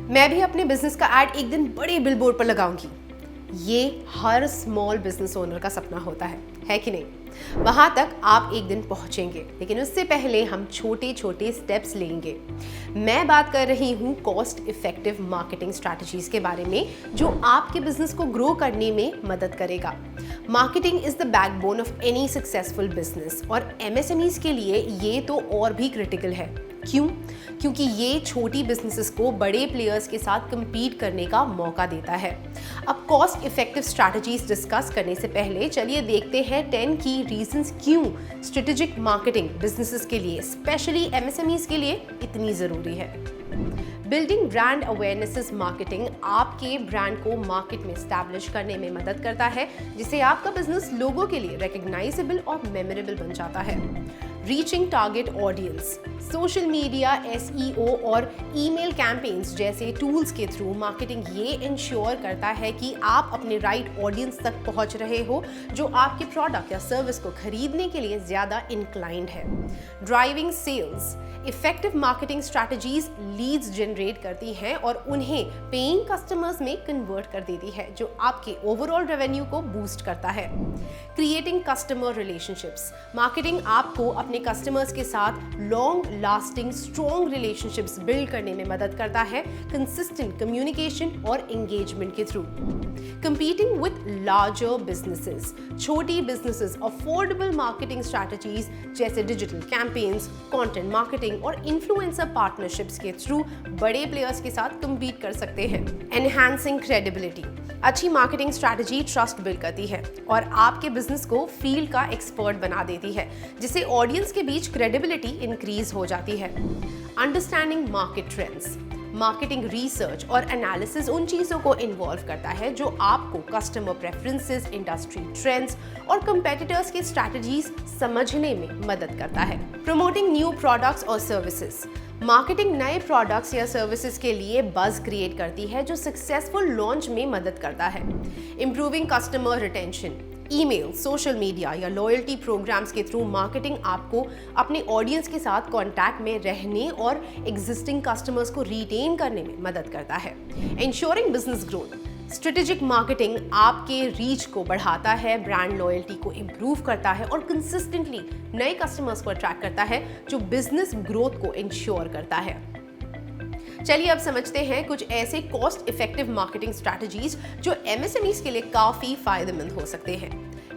मैं भी अपने बिजनेस का एड एक दिन बड़े बिलबोर्ड पर लगाऊंगी। ये हर स्मॉल बिजनेस ओनर का सपना होता है कि नहीं? वहां तक आप एक दिन पहुंचेंगे, लेकिन उससे पहले हम छोटे छोटे स्टेप्स लेंगे। मैं बात कर रही हूं कॉस्ट इफेक्टिव मार्केटिंग स्ट्रैटेजीज के बारे में, जो आपके बिजनेस को ग्रो करने में मदद करेगा। Marketing is the backbone of any successful business, और एमएसएमईज के लिए ये तो और भी क्रिटिकल है। क्यों? क्योंकि ये छोटी बिजनेसेस को बड़े प्लेयर्स के साथ compete करने का मौका देता है। अब कॉस्ट इफेक्टिव स्ट्रैटेजीज डिस्कस करने से पहले चलिए देखते हैं 10 की रीजंस क्यों स्ट्रेटेजिक मार्केटिंग बिजनेसेस के लिए, स्पेशली एमएसएमईज के लिए इतनी ज़रूरी है। बिल्डिंग ब्रांड अवेयरनेस मार्केटिंग आपके ब्रांड को मार्केट में एस्टैब्लिश करने में मदद करता है, जिससे आपका बिजनेस लोगों के लिए रिकग्नाइजेबल और मेमोरेबल बन जाता है। Reaching target audience, social media, SEO और ईमेल कैंपेन्स जैसे टूल्स के थ्रू मार्केटिंग ये इंश्योर करता है कि आप अपने राइट ऑडियंस तक पहुंच रहे हो, जो आपके प्रोडक्ट या सर्विस को खरीदने के लिए ज़्यादा इंक्लाइंड है। Driving sales, effective marketing strategies leads generate करती हैं और उन्हें पेइंग कस्टमर्स में कन्वर्ट कर देती है, जो आपके ओवरऑल रेवेन्यू को बूस्ट करता है। क्रिएटिंग कस्टमर रिलेशनशिप्स, मार्केटिंग आपको अपने कस्टमर्स के साथ long lasting strong relationships build करने में मदद करता है, कंसिस्टेंट कम्युनिकेशन और एंगेजमेंट के through. Competing with larger businesses, छोटी बिजनेसेस अफोर्डेबल मार्केटिंग स्ट्रैटेजीज जैसे डिजिटल कैंपेन्स, कंटेंट मार्केटिंग और इन्फ्लुएंसर पार्टनरशिप्स के थ्रू बड़े प्लेयर्स के साथ compete कर सकते हैं। एनहांसिंग क्रेडिबिलिटी, अच्छी मार्केटिंग स्ट्रैटेजी ट्रस्ट बिल्ड करती है और आपके बिजनेस को फील्ड का एक्सपर्ट बना देती है, जिससे ऑडियंस के बीच क्रेडिबिलिटी इंक्रीज हो जाती है। Understanding market trends, marketing research और एनालिसिस उन चीज़ों को इन्वॉल्व करता है जो आपको कस्टमर प्रेफरेंसेस, इंडस्ट्री ट्रेंड्स और कंपेटिटर्स की स्ट्रैटेजीज समझने में मदद करता है। प्रमोटिंग न्यू प्रोडक्ट्स और सर्विसेज, मार्केटिंग नए प्रोडक्ट्स या सर्विसेज के लिए बज़ क्रिएट करती है, जो सक्सेसफुल लॉन्च में मदद करता है। Improving customer retention, email, social media या लॉयल्टी प्रोग्राम्स के थ्रू मार्केटिंग आपको अपने ऑडियंस के साथ कांटेक्ट में रहने और एग्जिस्टिंग कस्टमर्स को रिटेन करने में मदद करता है। Ensuring business growth, strategic marketing आपके रीच को बढ़ाता है, ब्रांड लॉयल्टी को इम्प्रूव करता है और कंसिस्टेंटली नए कस्टमर्स को अट्रैक्ट करता है, जो बिजनेस ग्रोथ को इंश्योर करता है। चलिए अब समझते हैं कुछ ऐसे कॉस्ट इफेक्टिव मार्केटिंग स्ट्रैटेजीज जो एमएसएमईज के लिए काफी फायदेमंद हो सकते हैं।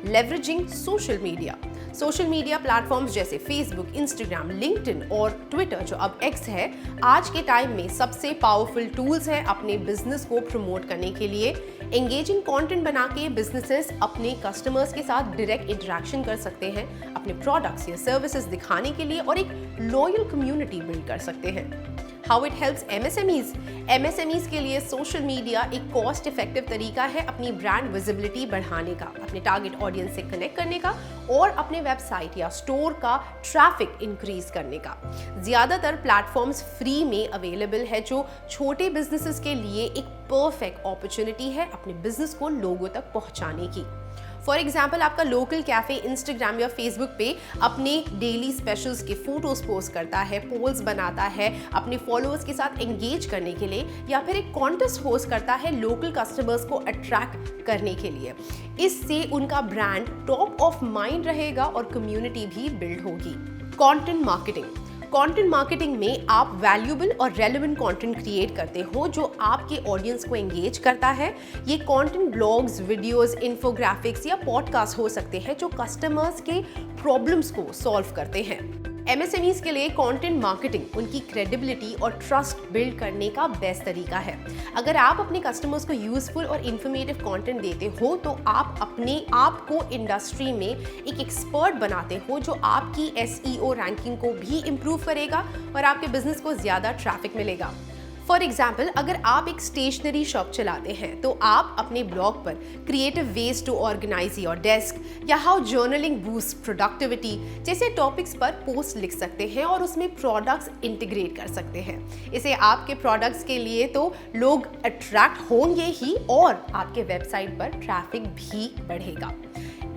Leveraging social media, social media platforms जैसे फेसबुक, इंस्टाग्राम, लिंक्डइन और ट्विटर, जो अब एक्स है, आज के टाइम में सबसे पावरफुल टूल्स हैं अपने बिजनेस को प्रमोट करने के लिए। एंगेजिंग कंटेंट बना के बिजनेसेस अपने कस्टमर्स के साथ डायरेक्ट इंटरेक्शन कर सकते हैं, अपने प्रोडक्ट्स या सर्विसेज दिखाने के लिए, और एक लॉयल कम्युनिटी बिल्ड कर सकते हैं। How it helps MSMEs, MSMEs के लिए सोशल मीडिया एक कॉस्ट इफेक्टिव तरीका है अपनी ब्रांड विजिबिलिटी बढ़ाने का, अपने टारगेट ऑडियंस से कनेक्ट करने का और अपने वेबसाइट या स्टोर का ट्रैफिक इंक्रीज करने का। ज़्यादातर प्लेटफॉर्म्स फ्री में अवेलेबल है, जो छोटे बिजनेसेस के लिए एक परफेक्ट अपॉर्चुनिटी है अपने बिजनेस को लोगों तक पहुंचाने की। फॉर एग्जाम्पल, आपका लोकल कैफे इंस्टाग्राम या फेसबुक पे अपने डेली स्पेशल्स के फोटोज पोस्ट करता है, पोल्स बनाता है अपने फॉलोअर्स के साथ एंगेज करने के लिए, या फिर एक कॉन्टेस्ट होस्ट करता है लोकल कस्टमर्स को अट्रैक्ट करने के लिए। इससे उनका ब्रांड टॉप ऑफ माइंड रहेगा और कम्युनिटी भी बिल्ड होगी। कंटेंट मार्केटिंग, कंटेंट मार्केटिंग में आप वैल्यूएबल और रेलेवेंट कंटेंट क्रिएट करते हो जो आपके ऑडियंस को एंगेज करता है। ये कंटेंट ब्लॉग्स, वीडियोस, इन्फोग्राफिक्स या पॉडकास्ट हो सकते हैं जो कस्टमर्स के प्रॉब्लम्स को सॉल्व करते हैं। एमएसएमईज के लिए कंटेंट मार्केटिंग उनकी क्रेडिबिलिटी और ट्रस्ट बिल्ड करने का बेस्ट तरीका है। अगर आप अपने कस्टमर्स को यूजफुल और इंफॉर्मेटिव कंटेंट देते हो, तो आप अपने आप को इंडस्ट्री में एक एक्सपर्ट बनाते हो, जो आपकी एसईओ रैंकिंग को भी इम्प्रूव करेगा और आपके बिजनेस को ज़्यादा ट्रैफिक मिलेगा। फॉर एग्जाम्पल, अगर आप एक स्टेशनरी शॉप चलाते हैं, तो आप अपने ब्लॉग पर creative ways to organize your desk या हाउ जर्नलिंग बूस्ट प्रोडक्टिविटी जैसे टॉपिक्स पर पोस्ट लिख सकते हैं और उसमें प्रोडक्ट्स इंटीग्रेट कर सकते हैं। इसे आपके प्रोडक्ट्स के लिए तो लोग अट्रैक्ट होंगे ही और आपके वेबसाइट पर ट्रैफिक भी बढ़ेगा।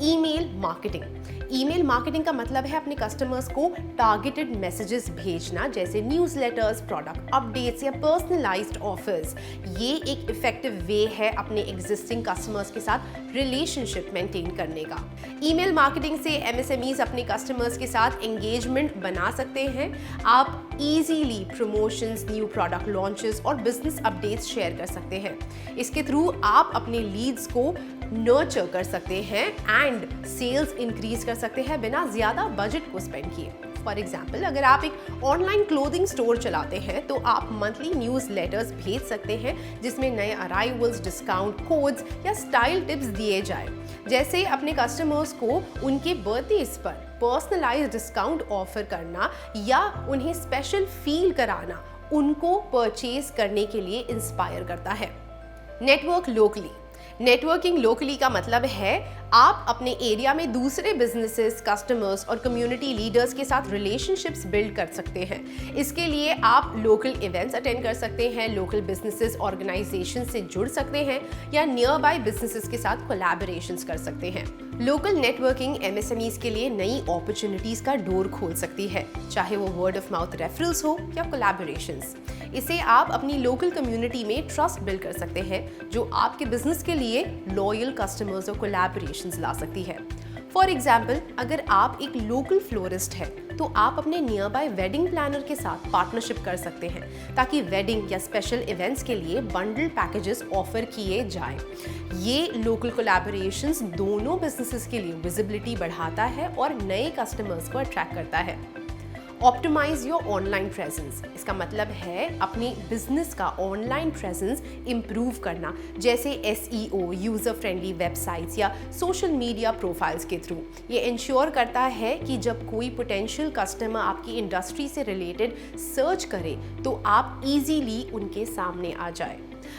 ईमेल मार्केटिंग, ईमेल मार्केटिंग का मतलब है अपने कस्टमर्स को टारगेटेड मैसेजेस भेजना, जैसे न्यूज़लेटर्स, प्रोडक्ट अपडेट्स या पर्सनलाइज्ड ऑफर्स। ये एक इफेक्टिव वे है अपने एग्जिस्टिंग कस्टमर्स के साथ रिलेशनशिप मेंटेन करने का। ईमेल मार्केटिंग से एमएसएमईज अपने कस्टमर्स के साथ एंगेजमेंट बना सकते हैं। आप easily promotions, new product launches और बिजनेस अपडेट्स शेयर कर सकते हैं। इसके थ्रू आप अपने लीड्स को नर्चर कर सकते हैं एंड सेल्स इंक्रीज कर सकते हैं बिना ज़्यादा बजट को स्पेंड किए। फॉर एग्जाम्पल, अगर आप एक ऑनलाइन क्लोथिंग स्टोर चलाते हैं तो आप मंथली न्यूज़ लेटर्स भेज सकते हैं जिसमें नए अराइवल्स, डिस्काउंट कोड्स या स्टाइल टिप्स दिए जाए। जैसे अपने कस्टमर्स को उनके बर्थडेज पर पर्सनलाइज्ड डिस्काउंट ऑफर करना या उन्हें स्पेशल फील कराना उनको परचेज करने के लिए इंस्पायर करता है। Network locally. नेटवर्किंग लोकली का मतलब है आप अपने एरिया में दूसरे बिजनेसेस, कस्टमर्स और कम्युनिटी लीडर्स के साथ रिलेशनशिप्स बिल्ड कर सकते हैं। इसके लिए आप लोकल इवेंट्स अटेंड कर सकते हैं, लोकल बिजनेसेस ऑर्गेनाइजेशन से जुड़ सकते हैं या नियर बाय बिजनेसेस के साथ कोलैबोरेशंस कर सकते हैं। लोकल नेटवर्किंग एमएसएमईज के लिए नई अपॉर्चुनिटीज का डोर खोल सकती है, चाहे वो वर्ड ऑफ माउथ रेफरल्स हो या कोलैबोरेशंस। इसे आप अपनी लोकल कम्युनिटी में ट्रस्ट बिल्ड कर सकते हैं जो आपके बिजनेस के लिए लॉयल कस्टमर्स और कोलैबोरेशंस ला सकती है। फॉर एग्जाम्पल, अगर आप एक लोकल फ्लोरिस्ट हैं तो आप अपने नियर बाय वेडिंग प्लानर के साथ पार्टनरशिप कर सकते हैं ताकि वेडिंग या स्पेशल इवेंट्स के लिए बंडल पैकेजेस ऑफर किए जाएं। ये लोकल कोलैबोरेशंस दोनों बिजनेसेस के लिए विजिबिलिटी बढ़ाता है और नए कस्टमर्स को अट्रैक्ट करता है। Optimize your online presence. इसका मतलब है अपनी बिजनेस का ऑनलाइन प्रेजेंस इंप्रूव करना, जैसे SEO, यूजर फ्रेंडली वेबसाइट्स या सोशल मीडिया प्रोफाइल्स के थ्रू। ये इंश्योर करता है कि जब कोई पोटेंशियल कस्टमर आपकी इंडस्ट्री से रिलेटेड सर्च करे तो आप इजीली उनके सामने आ जाए।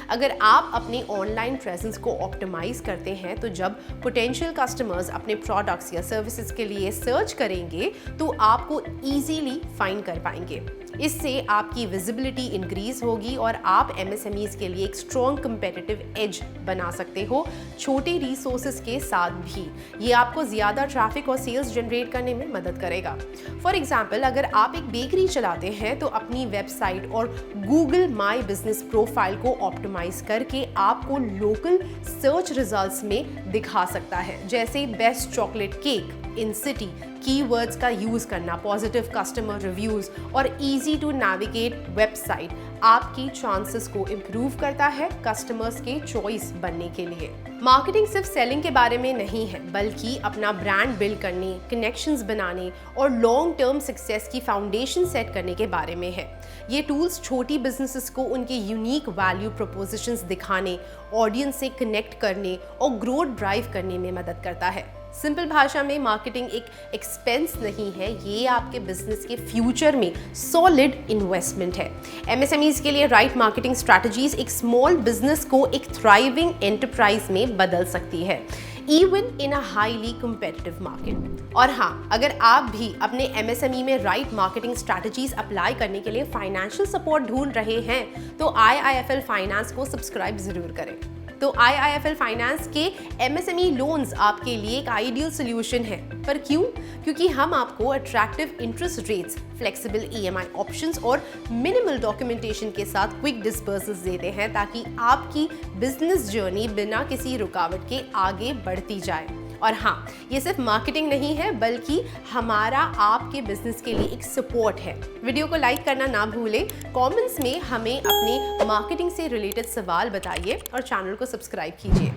अगर आप अपने ऑनलाइन प्रेजेंस को ऑप्टिमाइज करते हैं तो जब पोटेंशियल कस्टमर्स अपने प्रोडक्ट्स या सर्विसेज के लिए सर्च करेंगे तो आपको इजीली फाइंड कर पाएंगे। इससे आपकी विजिबिलिटी इंक्रीज होगी और आप एमएसएमईज के लिए एक स्ट्रॉन्ग कंपेटिटिव एज बना सकते हो, छोटे रिसोर्सेज के साथ भी। ये आपको ज़्यादा ट्रैफिक और सेल्स जनरेट करने में मदद करेगा। फॉर एग्जाम्पल, अगर आप एक बेकरी चलाते हैं तो अपनी वेबसाइट और गूगल माई बिजनेस प्रोफाइल को ऑप्टिमाइज करके आपको लोकल सर्च रिजल्ट्स में दिखा सकता है, जैसे बेस्ट चॉकलेट केक इन सिटी, कीवर्ड्स का यूज करना, पॉजिटिव कस्टमर रिव्यूज और इजी टू नेविगेट वेबसाइट आपकी चांसेस को इम्प्रूव करता है कस्टमर्स के चॉइस बनने के लिए। मार्केटिंग सिर्फ सेलिंग के बारे में नहीं है, बल्कि अपना ब्रांड बिल्ड करने, कनेक्शंस बनाने और लॉन्ग टर्म सक्सेस की फाउंडेशन सेट करने के बारे में है। ये टूल्स छोटी बिजनेसेस को उनके यूनिक वैल्यू प्रोपोजिशंस दिखाने, ऑडियंस से कनेक्ट करने और ग्रोथ ड्राइव करने में मदद करता है। सिंपल भाषा में मार्केटिंग एक एक्सपेंस नहीं है, ये आपके बिजनेस के फ्यूचर में सॉलिड इन्वेस्टमेंट है। एमएसएमईज के लिए राइट मार्केटिंग स्ट्रैटेजीज एक स्मॉल बिजनेस को एक थ्राइविंग एंटरप्राइज में बदल सकती है, even in a highly competitive market. और हाँ, अगर आप भी अपने एमएसएमई में राइट मार्केटिंग स्ट्रैटेजीज अप्लाई करने के लिए फाइनेंशियल सपोर्ट ढूंढ रहे हैं तो IIFL फाइनेंस को सब्सक्राइब जरूर करें। तो IIFL फाइनेंस के MSME लोन्स आपके लिए एक आइडियल सोल्यूशन है। पर क्यों? क्योंकि हम आपको attractive interest rates, flexible EMI options और मिनिमल डॉक्यूमेंटेशन के साथ क्विक डिस्बर्सल्स देते हैं ताकि आपकी बिजनेस जर्नी बिना किसी रुकावट के आगे बढ़ती जाए। और हाँ, ये सिर्फ मार्केटिंग नहीं है बल्कि हमारा आपके बिजनेस के लिए एक सपोर्ट है। वीडियो को लाइक करना ना भूलें, कमेंट्स में हमें अपने मार्केटिंग से रिलेटेड सवाल बताइए और चैनल को सब्सक्राइब कीजिए।